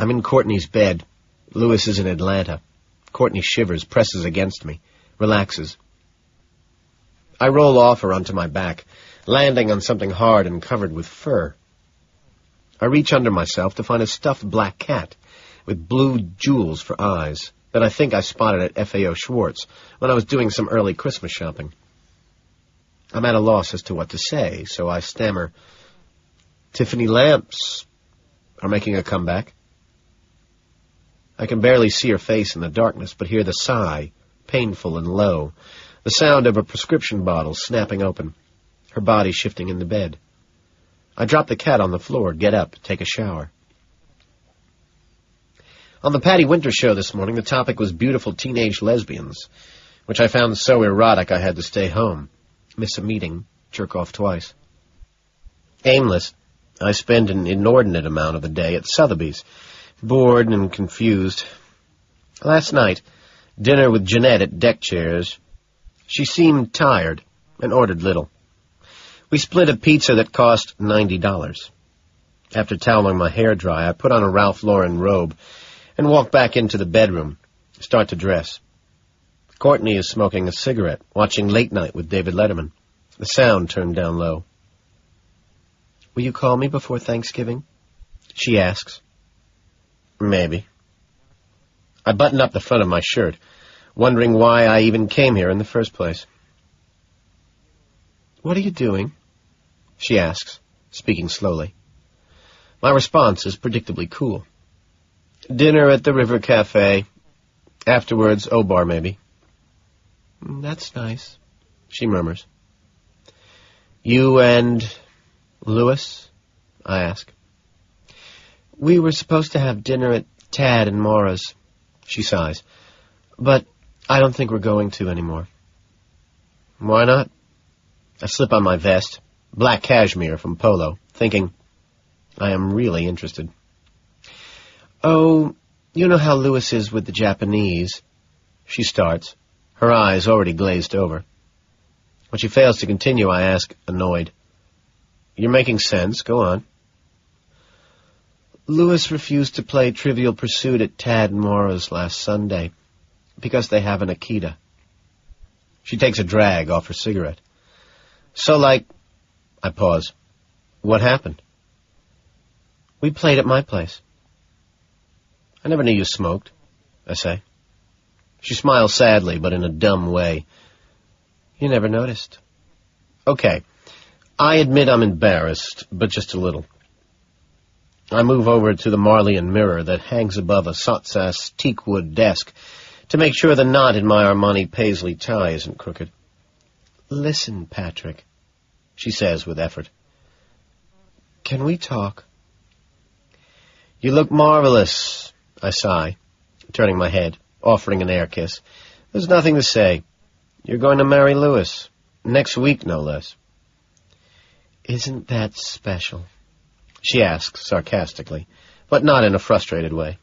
I'm in Courtney's bed. Lewis is in Atlanta. Courtney shivers, presses against me, relaxes. I roll off her onto my back, landing on something hard and covered with fur. I reach under myself to find a stuffed black cat with blue jewels for eyes that I think I spotted at FAO Schwartz when I was doing some early Christmas shopping. I'm at a loss as to what to say, so I stammer, "Tiffany lamps are making a comeback." I can barely see her face in the darkness, but hear the sigh, painful and low, the sound of a prescription bottle snapping open, her body shifting in the bed. I drop the cat on the floor, get up, take a shower. On the Patty Winter show this morning, the topic was beautiful teenage lesbians, which I found so erotic I had to stay home, miss a meeting, jerk off twice. Aimless, I spend an inordinate amount of the day at Sotheby's, bored and confused. Last night, dinner with Jeanette at deck chairs. She seemed tired and ordered little. We split a pizza that cost $90. After toweling my hair dry, I put on a Ralph Lauren robe and walk back into the bedroom, start to dress. Courtney is smoking a cigarette, watching Late Night with David Letterman, the sound turned down low. "Will you call me before Thanksgiving?" she asks. Maybe. I button up the front of my shirt, wondering why I even came here in the first place. "What are you doing?" she asks, speaking slowly. My response is predictably cool. "Dinner at the River Cafe. Afterwards, O-Bar, maybe." "That's nice," she murmurs. "You and Lewis?" I ask. "We were supposed to have dinner at Tad and Maura's," she sighs, "but I don't think we're going to anymore." "Why not?" I slip on my vest, black cashmere from Polo, thinking, I am really interested. "Oh, you know how Lewis is with the Japanese," she starts, her eyes already glazed over. When she fails to continue, I ask, annoyed, "You're making sense. Go on." "Lewis refused to play Trivial Pursuit at Tad and Maura's last Sunday because they have an Akita." She takes a drag off her cigarette. "So, like," I pause, "what happened?" "We played at my place." "I never knew you smoked," I say. She smiles sadly, but in a dumb way. "You never noticed." Okay, I admit I'm embarrassed, but just a little. I move over to the Marleyan mirror that hangs above a Sotsas teakwood desk to make sure the knot in my Armani paisley tie isn't crooked. "Listen, Patrick," she says with effort. "Can we talk?" "You look marvelous," I sigh, turning my head, offering an air kiss. "There's nothing to say. You're going to marry Lewis. Next week, no less." "Isn't that special?" she asks sarcastically, but not in a frustrated way.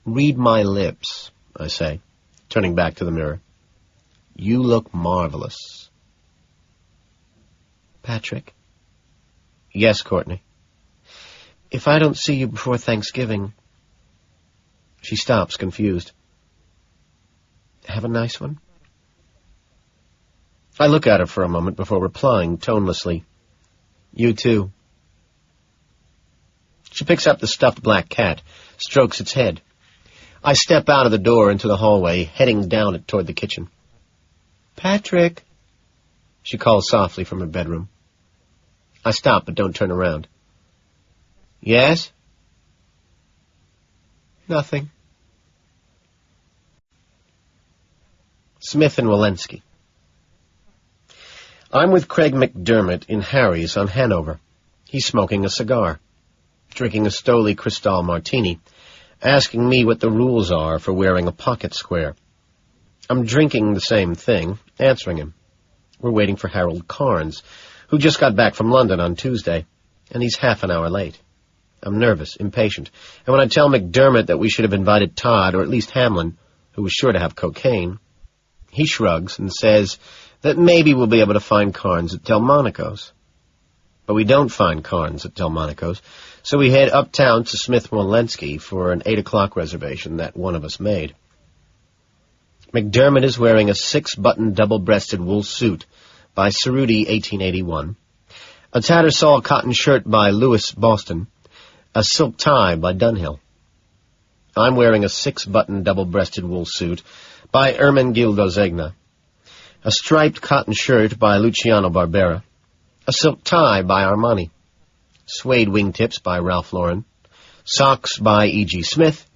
"Read my lips," I say, turning back to the mirror. "You look marvelous." "Patrick?" "Yes, Courtney." "If I don't see you before Thanksgiving..." She stops, confused. "Have a nice one?" I look at her for a moment before replying tonelessly, "You too." She picks up the stuffed black cat, strokes its head. I step out of the door into the hallway, heading down it toward the kitchen. "Patrick," she calls softly from her bedroom. I stop, but don't turn around. "Yes?" "Nothing." Smith and Walensky. I'm with Craig McDermott in Harry's on Hanover. He's smoking a cigar, drinking a Stoli Cristal martini, asking me what the rules are for wearing a pocket square. I'm drinking the same thing, answering him. We're waiting for Harold Carnes, who just got back from London on Tuesday, and he's half an hour late. I'm nervous, impatient, and when I tell McDermott that we should have invited Todd, or at least Hamlin, who was sure to have cocaine, he shrugs and says that maybe we'll be able to find Carnes at Delmonico's. But we don't find Carnes at Delmonico's, so we head uptown to Smith-Walensky for an 8 o'clock reservation that one of us made. McDermott is wearing a 6-button double-breasted wool suit by Cerruti 1881, a Tattersall cotton shirt by Lewis Boston, a silk tie by Dunhill. I'm wearing a 6-button double-breasted wool suit by Ermenegildo Zegna, a striped cotton shirt by Luciano Barbera, a silk tie by Armani, suede wingtips by Ralph Lauren, socks by E.G. Smith.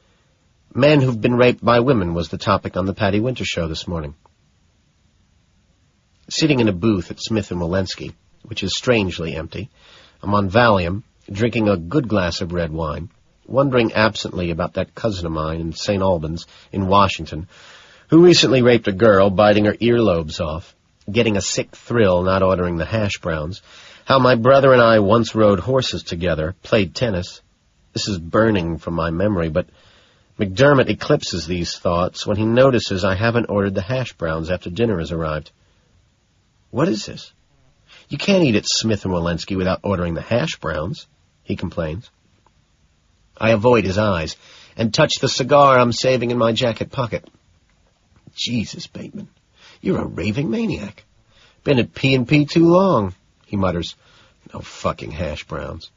Men who've been raped by women was the topic on the Patty Winter Show this morning. Sitting in a booth at Smith & Walensky, which is strangely empty, I'm on Valium, drinking a good glass of red wine, wondering absently about that cousin of mine in St. Albans, in Washington, who recently raped a girl, biting her earlobes off, getting a sick thrill not ordering the hash browns, how my brother and I once rode horses together, played tennis. This is burning from my memory, but McDermott eclipses these thoughts when he notices I haven't ordered the hash browns after dinner has arrived. What is this? You can't eat at Smith & Walensky without ordering the hash browns, he complains. I avoid his eyes and touch the cigar I'm saving in my jacket pocket. Jesus, Bateman, you're a raving maniac. Been at P&P too long, he mutters. No fucking hash browns.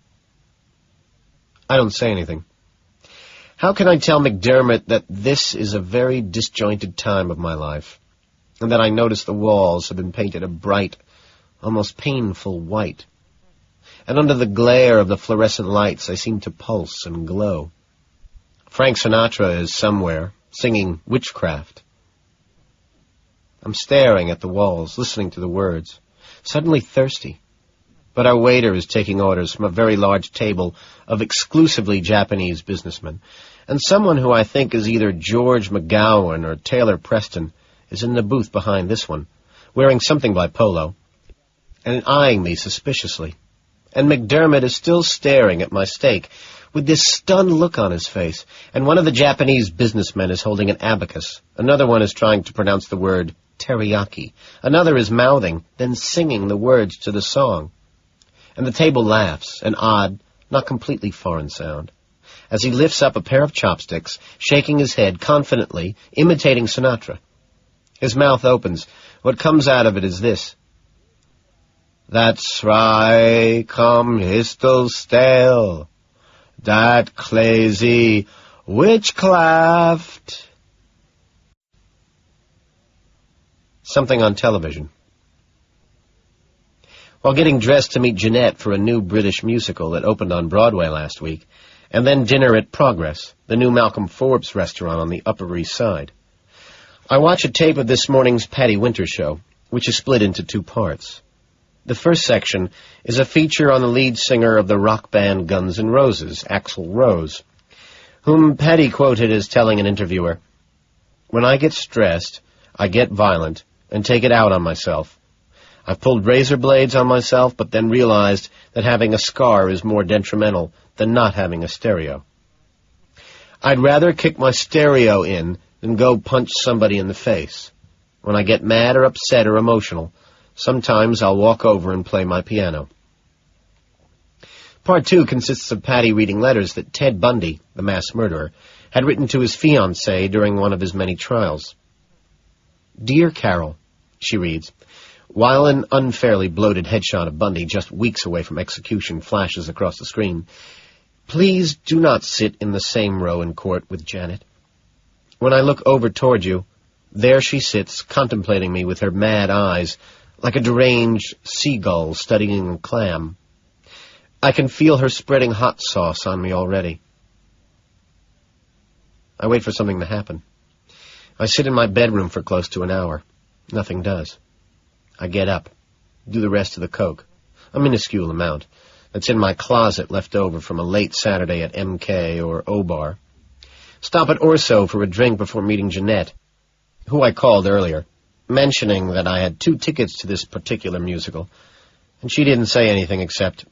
I don't say anything. How can I tell McDermott that this is a very disjointed time of my life, and that I notice the walls have been painted a bright, almost painful white, and under the glare of the fluorescent lights I seem to pulse and glow. Frank Sinatra is somewhere, singing Witchcraft. I'm staring at the walls, listening to the words, suddenly thirsty. But our waiter is taking orders from a very large table of exclusively Japanese businessmen, and someone who I think is either George McGowan or Taylor Preston is in the booth behind this one, wearing something by Polo, and eyeing me suspiciously. And McDermott is still staring at my steak with this stunned look on his face, and one of the Japanese businessmen is holding an abacus. Another one is trying to pronounce the word teriyaki. Another is mouthing, then singing the words to the song. And the table laughs, an odd, not completely foreign sound, as he lifts up a pair of chopsticks, shaking his head confidently, imitating Sinatra. His mouth opens. What comes out of it is this. That's right, come histel stale, that crazy witchcraft. Something on television. While getting dressed to meet Jeanette for a new British musical that opened on Broadway last week, and then dinner at Progress, the new Malcolm Forbes restaurant on the Upper East Side, I watch a tape of this morning's Patty Winter Show, which is split into 2 parts. The first section is a feature on the lead singer of the rock band Guns N' Roses, Axl Rose, whom Patty quoted as telling an interviewer, "When I get stressed, I get violent and take it out on myself. I've pulled razor blades on myself, but then realized that having a scar is more detrimental than not having a stereo. I'd rather kick my stereo in than go punch somebody in the face. When I get mad or upset or emotional, sometimes I'll walk over and play my piano." Part 2 consists of Patty reading letters that Ted Bundy, the mass murderer, had written to his fiancée during one of his many trials. "Dear Carol," she reads, while an unfairly bloated headshot of Bundy just weeks away from execution flashes across the screen, "please do not sit in the same row in court with Janet. When I look over toward you, there she sits contemplating me with her mad eyes, like a deranged seagull studying a clam. I can feel her spreading hot sauce on me already." I wait for something to happen. I sit in my bedroom for close to an hour. Nothing does. I get up, do the rest of the coke, a minuscule amount, that's in my closet left over from a late Saturday at MK or O-Bar. Stop at Orso for a drink before meeting Jeanette, who I called earlier, mentioning that I had 2 tickets to this particular musical, and she didn't say anything except,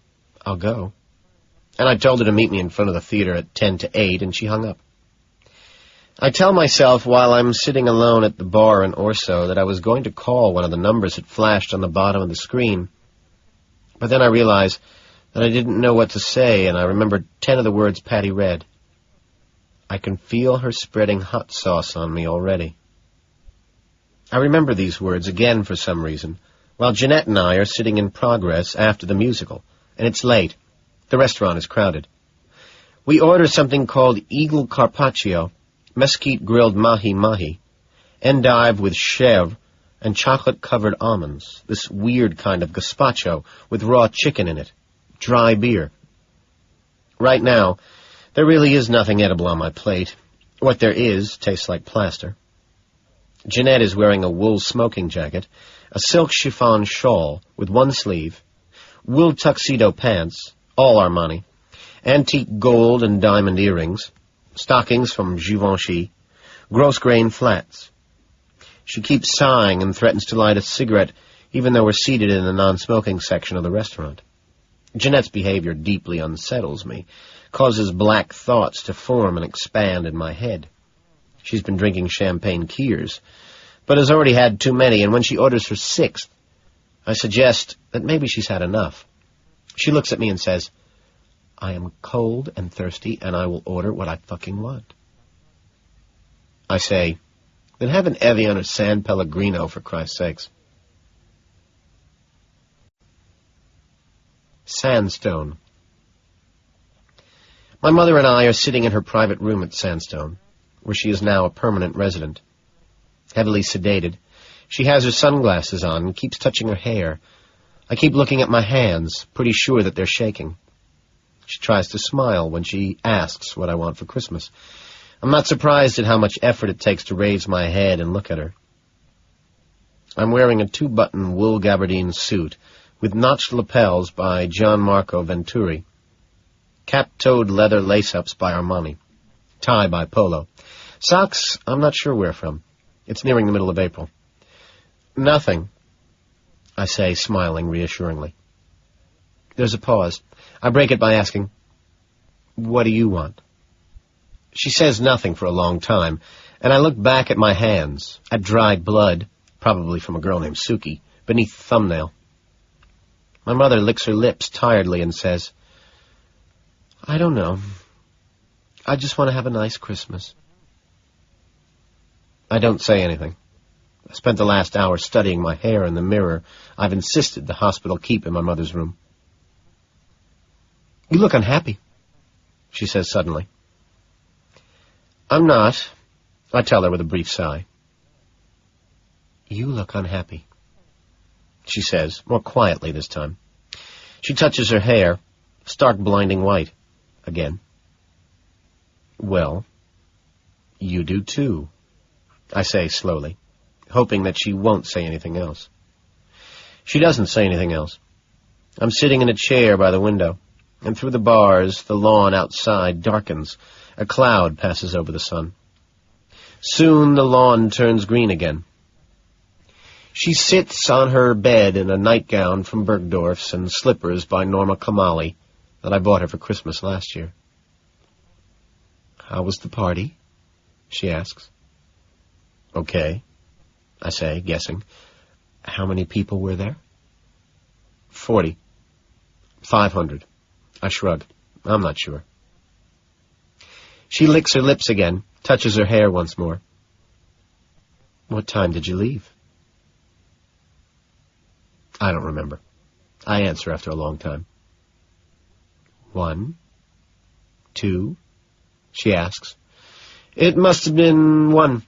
"I'll go." And I told her to meet me in front of the theater at 10 to 8, and she hung up. I tell myself while I'm sitting alone at the bar in Orso that I was going to call one of the numbers that flashed on the bottom of the screen, But then I realized that I didn't know what to say, and I remembered 10 of the words Patty read. I can feel her spreading hot sauce on me already. I remember these words again for some reason, while Jeanette and I are sitting in Progress after the musical, and it's late. The restaurant is crowded. We order something called Eagle Carpaccio, mesquite grilled mahi-mahi, endive with chèvre, and chocolate-covered almonds, this weird kind of gazpacho with raw chicken in it, dry beer. Right now, there really is nothing edible on my plate. What there is tastes like plaster. Jeanette is wearing a wool smoking jacket, a silk chiffon shawl with one sleeve, wool tuxedo pants, all Armani, antique gold and diamond earrings, stockings from Givenchy, gross-grain flats. She keeps sighing and threatens to light a cigarette, even though we're seated in the non-smoking section of the restaurant. Jeanette's behavior deeply unsettles me, causes black thoughts to form and expand in my head. She's been drinking champagne Kiers, but has already had too many, and when she orders her 6th, I suggest that maybe she's had enough. She looks at me and says, I am cold and thirsty, and I will order what I fucking want. I say, then have an Evian or San Pellegrino, for Christ's sakes. Sandstone. My mother and I are sitting in her private room at Sandstone, where she is now a permanent resident. Heavily sedated, she has her sunglasses on and keeps touching her hair. I keep looking at my hands, pretty sure that they're shaking. She tries to smile when she asks what I want for Christmas. I'm not surprised at how much effort it takes to raise my head and look at her. I'm wearing a 2-button wool gabardine suit with notched lapels by Gian Marco Venturi, cap-toed leather lace-ups by Armani, tie by Polo. Socks, I'm not sure where from. It's nearing the middle of April. Nothing, I say, smiling reassuringly. There's a pause. I break it by asking, what do you want? She says nothing for a long time, and I look back at my hands, at dried blood, probably from a girl named Suki, beneath the thumbnail. My mother licks her lips tiredly and says, I don't know. I just want to have a nice Christmas. I don't say anything. I spent the last hour studying my hair in the mirror I've insisted the hospital keep in my mother's room. You look unhappy, she says suddenly. I'm not, I tell her with a brief sigh. You look unhappy, she says, more quietly this time. She touches her hair, stark blinding white, again. Well, you do too, I say slowly, hoping that she won't say anything else. She doesn't say anything else. I'm sitting in a chair by the window, and through the bars, the lawn outside darkens. A cloud passes over the sun. Soon the lawn turns green again. She sits on her bed in a nightgown from Bergdorf's and slippers by Norma Kamali that I bought her for Christmas last year. How was the party? She asks. Okay, I say, guessing. How many people were there? 40. 500. I shrug. I'm not sure. She licks her lips again, touches her hair once more. What time did you leave? I don't remember. I answer after a long time. 1, 2, she asks. It must have been 1,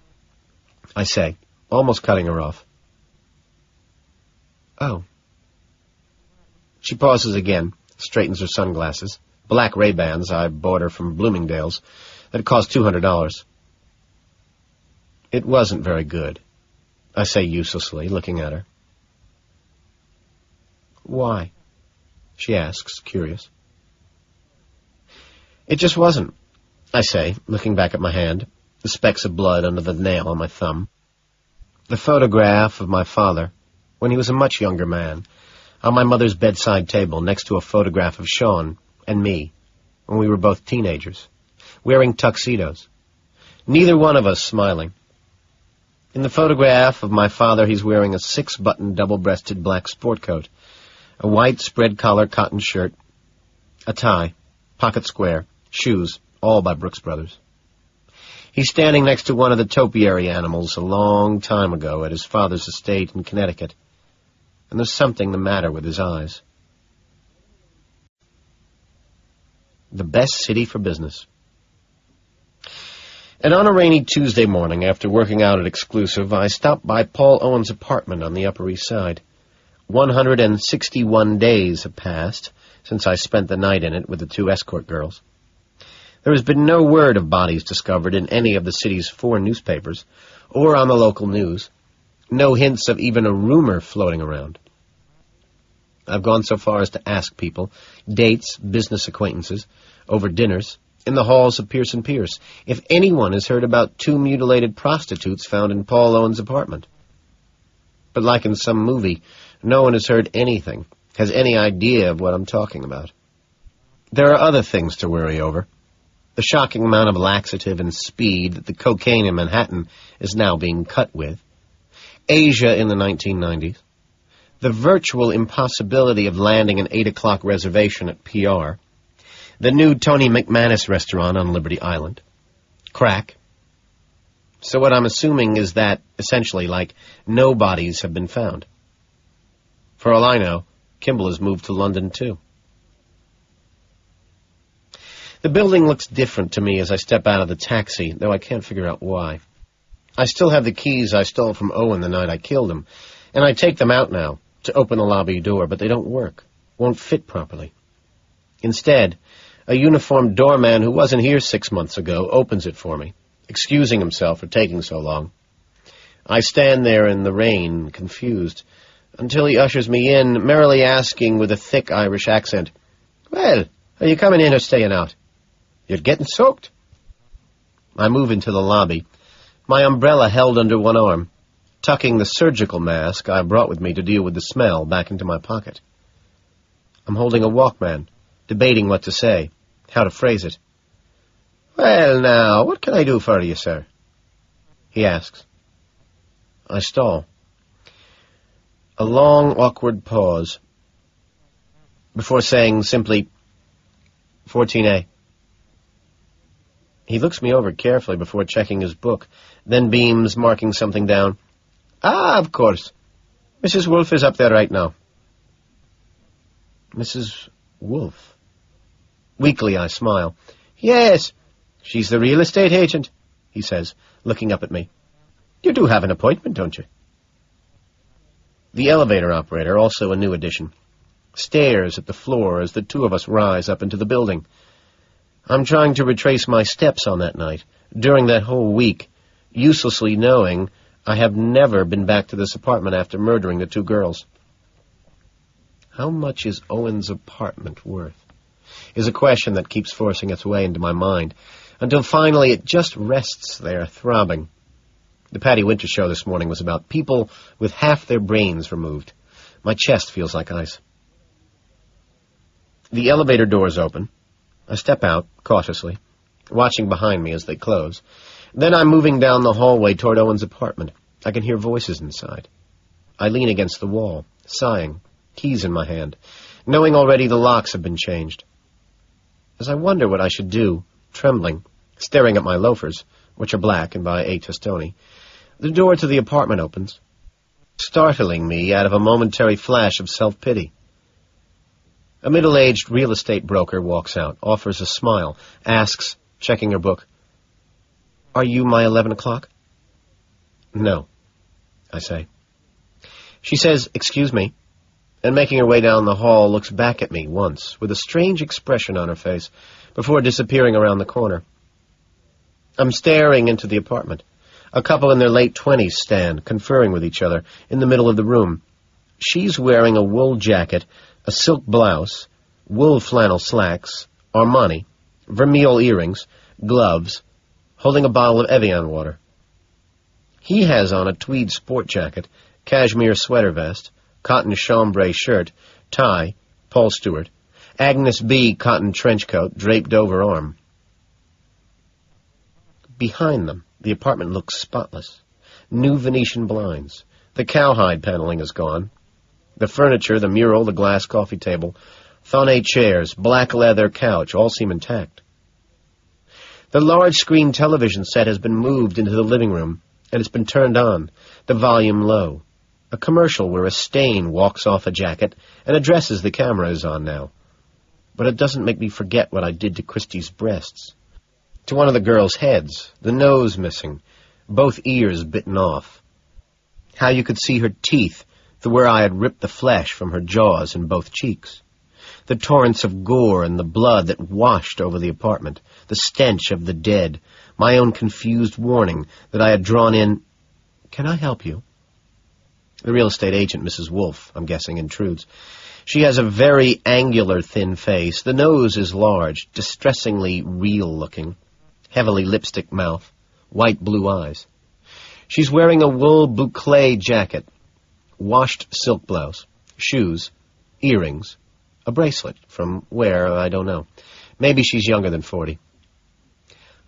I say, almost cutting her off. Oh. She pauses again, straightens her sunglasses, black Ray-Bans I bought her from Bloomingdale's, that cost $200. It wasn't very good, I say uselessly, looking at her. Why? She asks, curious. It just wasn't, I say, looking back at my hand, the specks of blood under the nail on my thumb. The photograph of my father, when he was a much younger man, on my mother's bedside table next to a photograph of Sean and me, when we were both teenagers, wearing tuxedos, neither one of us smiling. In the photograph of my father, he's wearing a 6-button double-breasted black sport coat, A white spread-collar cotton shirt, a tie, pocket square, shoes, all by Brooks Brothers. He's standing next to one of the topiary animals a long time ago at his father's estate in Connecticut, and there's something the matter with his eyes. The best city for business. And on a rainy Tuesday morning, after working out at Exclusive, I stopped by Paul Owen's apartment on the Upper East Side. 161 days have passed since I spent the night in it with the two escort girls. There has been no word of bodies discovered in any of the city's 4 newspapers, or on the local news. No hints of even a rumor floating around. I've gone so far as to ask people, dates, business acquaintances, over dinners, in the halls of Pierce & Pierce, if anyone has heard about 2 mutilated prostitutes found in Paul Owen's apartment. But like in some movie, no one has heard anything, has any idea of what I'm talking about. There are other things to worry over. The shocking amount of laxative and speed that the cocaine in Manhattan is now being cut with. Asia in the 1990s. The virtual impossibility of landing an 8 o'clock reservation at PR. The new Tony McManus restaurant on Liberty Island. Crack. So what I'm assuming is that, essentially, like, no bodies have been found. For all I know, Kimball has moved to London, too. The building looks different to me as I step out of the taxi, though I can't figure out why. I still have the keys I stole from Owen the night I killed him, and I take them out now to open the lobby door, but they don't work, won't fit properly. Instead, a uniformed doorman who wasn't here 6 months ago opens it for me, excusing himself for taking so long. I stand there in the rain, confused, until he ushers me in, merrily asking with a thick Irish accent, "Well, are you coming in or staying out? You're getting soaked." I move into the lobby, my umbrella held under one arm, tucking the surgical mask I brought with me to deal with the smell back into my pocket. I'm holding a Walkman, debating what to say, how to phrase it. "Well, now, what can I do for you, sir?" he asks. I stall. A long, awkward pause, before saying simply, 14A. He looks me over carefully before checking his book, then beams, marking something down. "Ah, of course. Mrs. Wolfe is up there right now." Mrs. Wolfe? Weakly, I smile. "Yes, she's the real estate agent," he says, looking up at me. "You do have an appointment, don't you?" The elevator operator, also a new addition, stares at the floor as the two of us rise up into the building. I'm trying to retrace my steps on that night, during that whole week, uselessly knowing I have never been back to this apartment after murdering the 2 girls. How much is Owen's apartment worth? Is a question that keeps forcing its way into my mind, until finally it just rests there, throbbing. The Patty Winter show this morning was about people with half their brains removed. My chest feels like ice. The elevator doors open. I step out, cautiously, watching behind me as they close. Then I'm moving down the hallway toward Owen's apartment. I can hear voices inside. I lean against the wall, sighing, keys in my hand, knowing already the locks have been changed. As I wonder what I should do, trembling, staring at my loafers, which are black and by A. Testoni, the door to the apartment opens, startling me out of a momentary flash of self-pity. A middle-aged real estate broker walks out, offers a smile, asks, checking her book, "Are you my 11 o'clock?" "No," I say. She says, "Excuse me," and making her way down the hall, looks back at me once, with a strange expression on her face, before disappearing around the corner. I'm staring into the apartment. A couple in their late 20s stand, conferring with each other, in the middle of the room. She's wearing a wool jacket, a silk blouse, wool flannel slacks, Armani, vermeil earrings, gloves, holding a bottle of Evian water. He has on a tweed sport jacket, cashmere sweater vest, cotton chambray shirt, tie, Paul Stewart, Agnes B. cotton trench coat draped over arm. Behind them, the apartment looks spotless. New Venetian blinds. The cowhide paneling is gone. The furniture, the mural, the glass coffee table, Thonnet chairs, black leather couch, all seem intact. The large-screen television set has been moved into the living room, and it's been turned on, the volume low. A commercial where a stain walks off a jacket and addresses the camera is on now. But it doesn't make me forget what I did to Christie's breasts. To one of the girls' heads, the nose missing, both ears bitten off. How you could see her teeth, where I had ripped the flesh from her jaws and both cheeks. The torrents of gore and the blood that washed over the apartment, the stench of the dead, my own confused warning that I had drawn in, "Can I help you?" The real estate agent, Mrs. Wolfe, I'm guessing, intrudes. She has a very angular, thin face. The nose is large, distressingly real-looking, heavily lipstick mouth, white blue eyes. She's wearing a wool boucle jacket, washed silk blouse, shoes, earrings, a bracelet, from where, I don't know. Maybe she's younger than 40.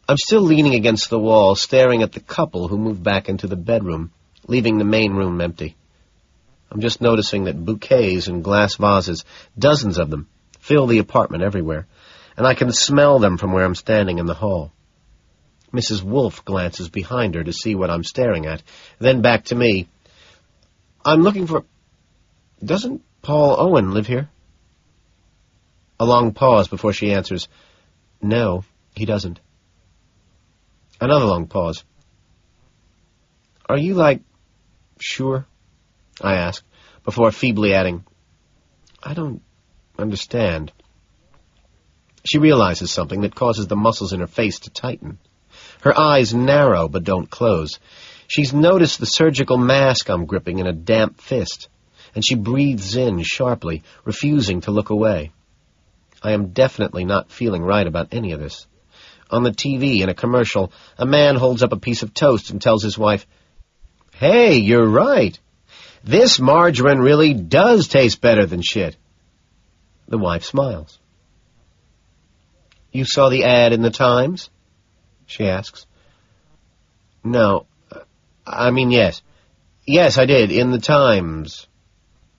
I'm still leaning against the wall, staring at the couple who moved back into the bedroom, leaving the main room empty. I'm just noticing that bouquets and glass vases, dozens of them, fill the apartment everywhere, and I can smell them from where I'm standing in the hall. Mrs. Wolfe glances behind her to see what I'm staring at, then back to me. "I'm looking for... Doesn't Paul Owen live here?" A long pause before she answers, "No, he doesn't." Another long pause. "Are you, sure?" I ask, before feebly adding, "I don't understand." She realizes something that causes the muscles in her face to tighten. Her eyes narrow but don't close. She's noticed the surgical mask I'm gripping in a damp fist, and she breathes in sharply, refusing to look away. I am definitely not feeling right about any of this. On the TV, in a commercial, a man holds up a piece of toast and tells his wife, "Hey, you're right. This margarine really does taste better than shit." The wife smiles. "You saw the ad in the Times?" she asks. "No. Yes. Yes, I did, in the Times,"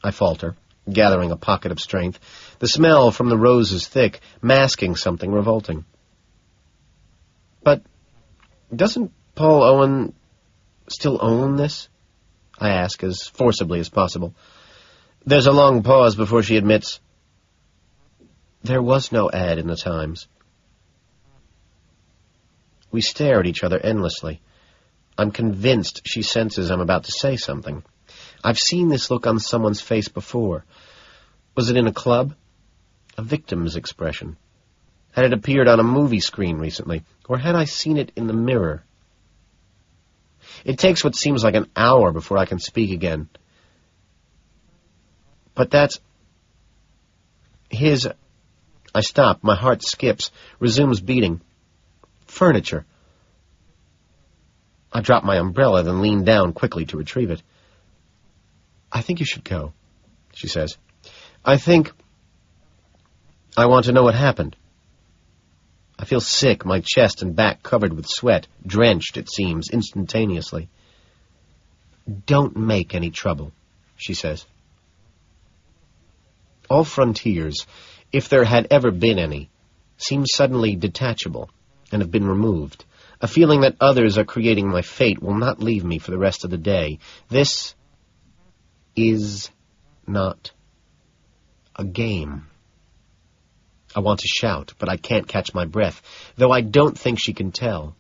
I falter, gathering a pocket of strength. The smell from the roses thick, masking something revolting. "But doesn't Paul Owen still own this?" I ask, as forcibly as possible. There's a long pause before she admits, "There was no ad in the Times." We stare at each other endlessly. I'm convinced she senses I'm about to say something. I've seen this look on someone's face before. Was it in a club? A victim's expression. Had it appeared on a movie screen recently, or had I seen it in the mirror? It takes what seems like an hour before I can speak again. "But that's... his..." I stop, my heart skips, resumes beating. "Furniture." I drop my umbrella, then lean down quickly to retrieve it. "I think you should go," she says. I want to know what happened." I feel sick, my chest and back covered with sweat, drenched, it seems, instantaneously. "Don't make any trouble," she says. All frontiers, if there had ever been any, seem suddenly detachable and have been removed. A feeling that others are creating my fate will not leave me for the rest of the day. This is not a game. I want to shout, but I can't catch my breath, though I don't think she can tell.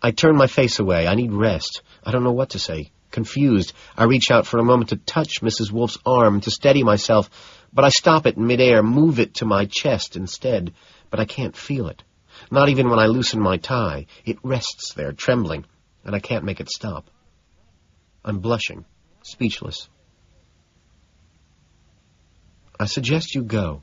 I turn my face away. I need rest. I don't know what to say. Confused, I reach out for a moment to touch Mrs. Wolfe's arm, to steady myself, but I stop it in midair, move it to my chest instead, but I can't feel it. Not even when I loosen my tie. It rests there, trembling, and I can't make it stop. I'm blushing, speechless. "I suggest you go,"